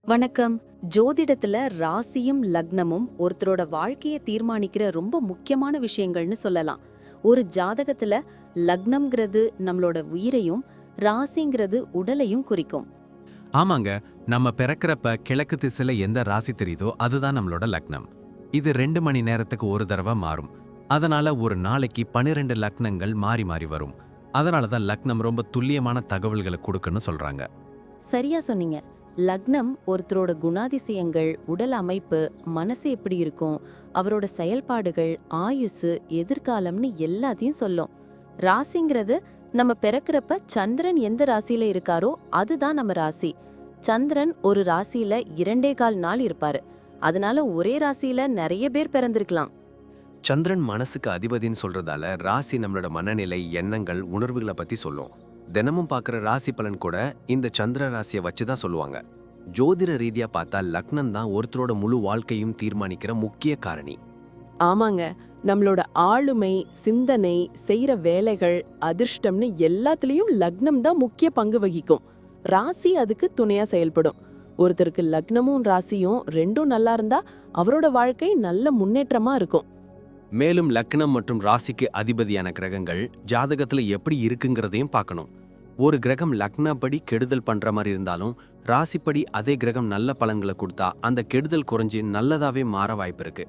வணக்கம். ஜோதிடத்துல ராசியும் லக்னமும் ஒருத்தரோட வாழ்க்கைய தீர்மானிக்கிற ரொம்ப முக்கியமான விஷயங்கள்னு சொல்லலாம். ஒரு ஜாதகத்துல லக்னம்ங்கிறது நம்மளோட உயிரையும், ராசிங்கிறது உடலையும் குறிக்கும். ஆமாங்க. நம்ம பிறக்கிறப்ப கிழக்கு திசையில எந்த ராசி தெரியுதோ அதுதான் நம்மளோட லக்னம். இது 2 மணி நேரத்துக்கு ஒரு தடவை மாறும். அதனால ஒரு நாளைக்கு 12 லக்னங்கள் மாறி மாறி வரும். அதனால தான் லக்னம் ரொம்ப துல்லியமான தகவல்களை கொடுக்குன்னு சொல்றாங்க. சரியா சொன்னீங்க. லக்னம் ஒருத்தரோட குணாதிசயங்கள், உடல் அமைப்பு, மனசு எப்படி இருக்கும், அவரோட செயல்பாடுகள், ஆயுசு, எதிர்காலம்னு எல்லாத்தையும் சொல்லும். ராசிங்கிறது நம்ம பிறக்கிறப்ப சந்திரன் எந்த ராசியில இருக்காரோ அதுதான் நம்ம ராசி. சந்திரன் ஒரு ராசியில 2.25 நாள் இருப்பாரு. அதனால ஒரே ராசியில நிறைய பேர் பிறந்திருக்கலாம். சந்திரன் மனசுக்கு அதிபதின்னு சொல்றதால ராசி நம்மளோட மனநிலை, எண்ணங்கள், உணர்வுகளை பத்தி சொல்லும். தினமும் பார்க்குற ராசி பலன் கூட இந்த சந்திர ராசியை வச்சு தான் சொல்லுவாங்க. ஜோதிட ரீதியா பார்த்தா லக்னம் தான் ஒருத்தரோட முழு வாழ்க்கையும் தீர்மானிக்கிற முக்கிய காரணி. ஆமாங்க, நம்மளோட ஆளுமை, சிந்தனை, செய்யற வேலைகள், அதிர்ஷ்டம்னு எல்லாத்துலயும் லக்னம் தான் முக்கிய பங்கு வகிக்கும். ராசி அதுக்கு துணையா செயல்படும். ஒருத்தருக்கு லக்னமும் ராசியும் ரெண்டும் நல்லா இருந்தா அவரோட வாழ்க்கை நல்ல முன்னேற்றமா இருக்கும். மேலும் லக்னம் மற்றும் ராசிக்கு அதிபதியான கிரகங்கள் ஜாதகத்துல எப்படி இருக்குங்கிறதையும் பார்க்கணும். ஒரு கிரகம் லக்னப்படி கெடுதல் பண்ற மாதிரி இருந்தாலும் ராசிப்படி அதே கிரகம் நல்ல பலன்களை கொடுத்தா அந்த கெடுதல் குறைஞ்சி நல்லதாவே மாற வாய்ப்பு இருக்கு.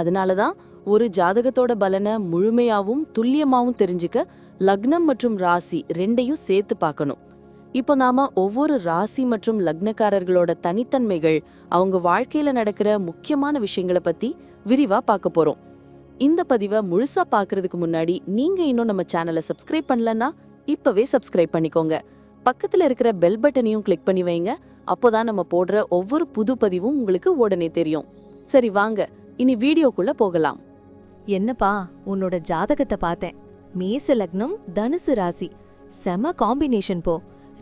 அதனாலதான் ஒரு ஜாதகத்தோட பலனை முழுமையாவும் துல்லியமாவும் தெரிஞ்சுக்க லக்னம் மற்றும் ராசி ரெண்டையும் சேர்த்து பார்க்கணும். இப்போ நாம ஒவ்வொரு ராசி மற்றும் லக்னக்காரர்களோட தனித்தன்மைகள், அவங்க வாழ்க்கையில நடக்கிற முக்கியமான விஷயங்களை பத்தி விரிவா பார்க்க போறோம். இந்த பதிவை முழுசா பார்க்கறதுக்கு முன்னாடி நீங்க இன்னும் நம்ம சேனலை சப்ஸ்கிரைப் பண்ணலன்னா இப்பவே சப்ஸ்கிரைப் பண்ணிக்கோங்க. பக்கத்துல இருக்கிற பெல் பட்டனையும் கிளிக் பண்ணி வைங்க. அப்போதான் நம்ம போடுற ஒவ்வொரு புது பதிவும் உங்களுக்கு உடனே தெரியும். சரி வாங்க, இனி வீடியோக்குள்ள போகலாம். என்னப்பா, உன்னோட ஜாதகத்தை பார்த்தேன். மேச லக்னம், தனுசு ராசி. செம காம்பினேஷன் போ.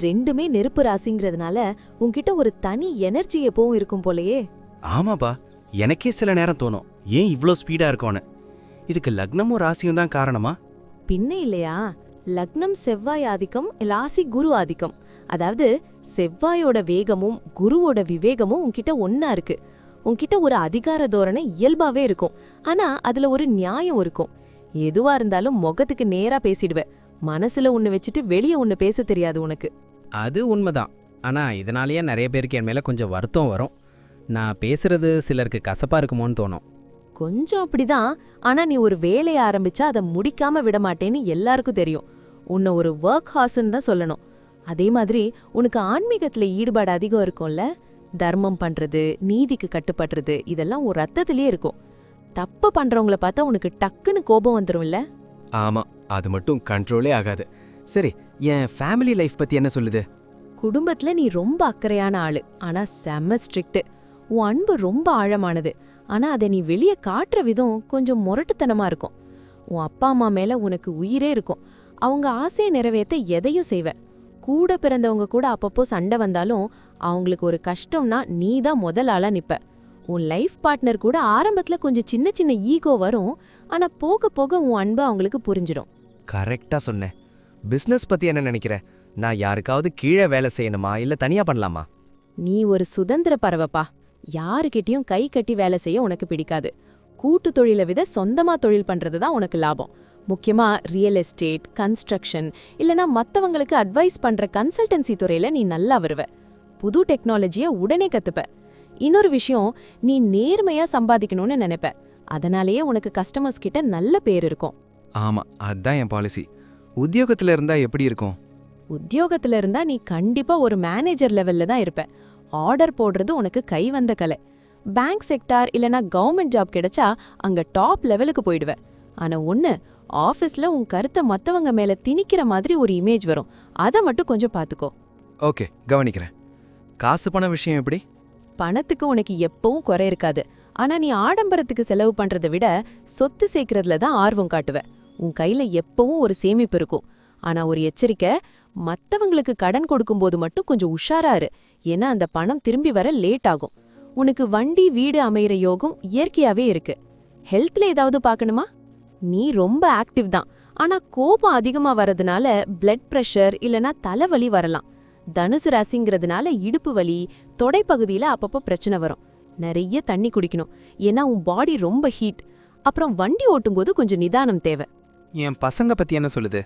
ரெண்டுமே நெருப்பு ராசிங்கிறதுனால உன்கிட்ட ஒரு தனி எனர்ஜி எப்பவும் இருக்கும் போலயே. ஆமாப்பா, எனக்கே சில நேரம் தோணும், ஏன் இவ்ளோ ஸ்பீடா இருக்கோன்னு. இதுக்கு லக்னமும் ராசியும் தான் காரணமா? பின்ன இல்லையா? லக்னம் செவ்வாய் ஆதிக்கம், ராசி குரு ஆதிக்கம். அதாவது செவ்வாயோட வேகமும் குருவோட விவேகமும் உன்கிட்ட ஒன்னா இருக்கு. உன்கிட்ட ஒரு அதிகார தோரணை இயல்பாவே இருக்கும். ஆனா அதுல ஒரு நியாயம் இருக்கும். எதுவா இருந்தாலும் முகத்துக்கு நேரா பேசிடுவ. மனசுல ஒன்னு வச்சுட்டு வெளியே ஒன்னு பேச தெரியாது உனக்கு. அது உண்மைதான். ஆனா இதனாலேயே நிறைய பேருக்கு என் மேல கொஞ்சம் வருத்தம் வரும். நான் பேசுறது சிலருக்கு கசப்பா இருக்குமோன்னு தோணும். கொஞ்சம் அப்படிதான். ஆனா நீ ஒரு வேலையை ஆரம்பிச்சா அதை முடிக்காம விட மாட்டேன்னு எல்லாருக்கும் தெரியும். உன்னை ஒரு ஒர்க் ஹார்ஸ்ன்னு தான் சொல்லணும். அதே மாதிரி உனக்கு ஆன்மீகத்துல ஈடுபாடு அதிகம் இருக்கும்ல. தர்மம் பண்றது, நீதிக்கு கட்டுப்படுறது, இதெல்லாம் ஒரு ரத்தத்திலே இருக்கும். தப்பு பண்றவங்கள பார்த்தா உனக்கு டக்குன்னு கோபம் வந்துரும்ல. ஆமா, அது மட்டும் கண்ட்ரோலே ஆகாது. சரி, என் ஃபேமிலி லைஃப் பத்தி என்ன சொல்லுது? குடும்பத்துல நீ ரொம்ப அக்கறையான ஆளு. ஆனா செம்ம ஸ்ட்ரிக்ட். உன் அன்பு ரொம்ப ஆழமானது. ஆனா அதை நீ வெளியே காட்டுற விதம் கொஞ்சம் முரட்டுத்தனமா இருக்கும். உன் அப்பா அம்மா மேல உனக்கு உயிரே இருக்கும். அவங்க ஆசையை நிறைவேற்ற எதையும் செய்வ. கூட பிறந்தவங்க கூட அப்பப்போ சண்டை வந்தாலும் அவங்களுக்கு ஒரு கஷ்டம்னா நீ தான் முதல் ஆளா நிப்ப. உன் லைஃப் பார்ட்னர் கூட ஆரம்பத்துல கொஞ்சம் சின்ன சின்ன ஈகோ வரும். ஆனா போக போக உன் அன்பு அவங்களுக்கு புரிஞ்சிடும். கரெக்டா சொன்னேன். பிசினஸ் பத்தி என்ன நினைக்கிற? நான் யாருக்காவது கீழே வேலை செய்யணுமா இல்ல தனியா பண்ணலாமா? நீ ஒரு சுதந்திர பறவைப்பா. யாருக்கிட்டையும் கை கட்டி வேலை செய்ய உனக்கு பிடிக்காது. கூட்டு தொழிலை விட சொந்தமா தொழில் பண்றது தான் உனக்கு லாபம். முக்கியமா ரியல் எஸ்டேட், கன்ஸ்ட்ரக்ஷன் இல்லனா மத்தவங்களுக்கு அட்வைஸ் பண்ற கன்சல்டன்சி துறையில நீ நல்லா வருவ. புது டெக்னாலஜியை உடனே கத்துப்ப. இன்னொரு விஷயம், நீ நேர்மையா சம்பாதிக்கணும்னு நினைப்ப. அதனாலேயே உனக்கு கஸ்டமர்ஸ் கிட்ட நல்ல பேர் இருக்கும். ஆமா, அதான் என் பாலிசி. உத்தியோகத்துல இருந்தா எப்படி இருக்கும்? உத்தியோகத்துல இருந்தா நீ கண்டிப்பா ஒரு மேனேஜர் லெவல்ல தான் இருப்ப. ஆர்டர் போடுறது உனக்கு கை வந்த கலை. பேங்க் செக்டார் இல்லனா கவர்மெண்ட் ஜாப் கிடைச்சா அங்க டாப் லெவலுக்கு போயிடுவ. ஆனா ஒண்ணு, ஆபீஸ்ல உன் கருத்தை மத்தவங்க மேல திணிக்கிற மாதிரி ஒரு இமேஜ் வரும். அதை மட்டும் கொஞ்சம் பாத்துக்கோ. ஓகே, கவனிக்கிறேன். காசு பண விஷயம் எப்படி? பணத்துக்கு உனக்கு எப்பவும் குறை இருக்காது. ஆனா நீ ஆடம்பரத்துக்கு செலவு பண்றதை விட சொத்து சேர்க்கறதுல தான் ஆர்வம் காட்டுவ. உன் கையில எப்பவும் ஒரு சேமிப்பு இருக்கும். ஆனா ஒரு எச்சரிக்கை, மத்தவங்களுக்கு கடன் கொடுக்கும்போது மட்டும் கொஞ்சம் உஷாரா இரு. ஏன்னா அந்த பணம் திரும்பி வர லேட் ஆகும். உனக்கு வண்டி வீடு அமையிற யோகம் இயற்கையாவே இருக்கு. ஹெல்த்ல ஏதாவது பார்க்கணுமா? நீ ரொம்ப ஆக்டிவ் தான். ஆனா கோபம் அதிகமா வரதுனால பிளட் பிரஷர் இல்லனா தலைவலி வரலாம். தனுசு ராசிங்கிறதுனால இடுப்பு வலி, தொடைப்பகுதியில அப்பப்போ பிரச்சனை வரும். நிறைய தண்ணி குடிக்கணும், ஏன்னா உன் பாடி ரொம்ப ஹீட். அப்புறம் வண்டி ஓட்டும்போது கொஞ்சம் நிதானம் தேவை. என் பசங்க பத்தி என்ன சொல்லுது?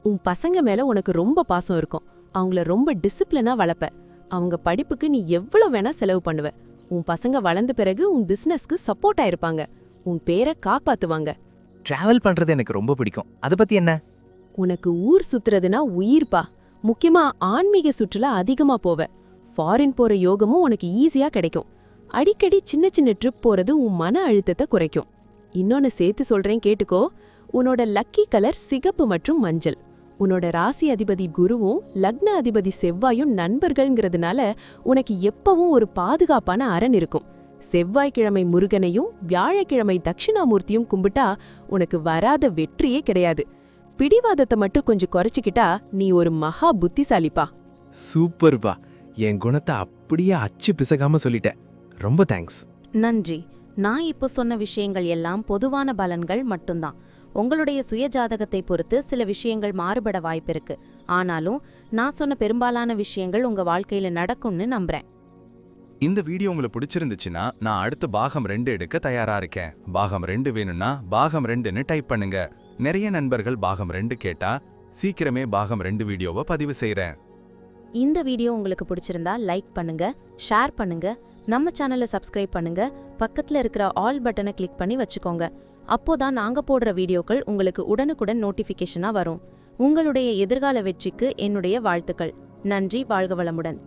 உன் பசங்க மேல உனக்கு ரொம்ப பாசம் இருக்கும். அவங்கள ரொம்ப டிசிப்ளினா வளர்ப்ப. அவங்க படிப்புக்கு நீ எவ்வளவு வேணா செலவு பண்ணுவ. உன் பசங்க வளர்ந்த பிறகு உன் பிசினஸ்க்கு சப்போர்ட்டா இருப்பாங்க. உன் பேரை காப்பாத்துவாங்க. டிராவல் பண்றது எனக்கு ரொம்ப பிடிக்கும். அதை பத்தி என்ன? உனக்கு ஊர் சுத்துறதுனா உயிர்ப்பா. முக்கியமா ஆன்மீக சுற்றுலா அதிகமா போவ. ஃபாரின் போற யோகமும் உனக்கு ஈஸியா கிடைக்கும். அடிக்கடி சின்ன சின்ன ட்ரிப் போறது உன் மன அழுத்தத்தை குறைக்கும். இன்னொன்னு சேர்த்து சொல்றேன் கேட்டுக்கோ. உன்னோட லக்கி கலர் சிகப்பு மற்றும் மஞ்சள். உன்னோட ராசி அதிபதி குருவும் லக்ன அதிபதி செவ்வாயும் நண்பர்கள்ங்கிறதுனால உனக்கு எப்பவும் ஒரு பாதுகாப்பான அரண் இருக்கும். செவ்வாய்க்கிழமை முருகனையும் வியாழக்கிழமை தட்சிணாமூர்த்தியும் கும்பிட்டா உனக்கு வராத வெற்றியே கிடையாது. பிடிவாதத்தை மட்டும் கொஞ்சம் குறைச்சிக்கிட்டா நீ ஒரு மகா புத்திசாலிப்பா. சூப்பர்பா. என் குணத்தை அப்படியே அச்சு பிசகாம சொல்லிட்ட. ரொம்ப தேங்க்ஸ். நன்றி. நான் இப்போ சொன்ன விஷயங்கள் எல்லாம் பொதுவான பலன்கள் மட்டும்தான். உங்களுடைய சுய ஜாதகத்தை பொறுத்து சில விஷயங்கள் மாறுபட வாய்ப்பிருக்கு. ஆனாலும் நான் சொன்ன பெரும்பாலான விஷயங்கள் உங்க வாழ்க்கையில நடக்கும்னு நம்புறேன். இந்த வீடியோ உங்களுக்கு பிடிச்சிருந்துச்சுன்னா நான் அடுத்து பாகம் 2 எடுக்க தயாரா இருக்கேன். பாகம் 2 வேணும்னா பாகம் 2ன்னு டைப் பண்ணுங்க. நிறைய நண்பர்கள் பாகம் 2 கேட்டா சீக்கிரமே பாகம் 2 வீடியோவை பதிவு செய்றேன். இந்த வீடியோ உங்களுக்கு பிடிச்சிருந்தா லைக் பண்ணுங்க, ஷேர் பண்ணுங்க, நம்ம சேனலை சப்ஸ்கிரைப் பண்ணுங்க, பக்கத்துல இருக்கிற ஆல் பட்டனை கிளிக் பண்ணி வச்சுக்கோங்க. அப்போதான் நாங்க போடுற வீடியோக்கள் உங்களுக்கு உடனுக்குடன் நோட்டிஃபிகேஷனா வரும். உங்களுடைய எதிர்கால வெற்றிக்கு என்னுடைய வாழ்த்துக்கள். நன்றி. வாழ்க வளமுடன்.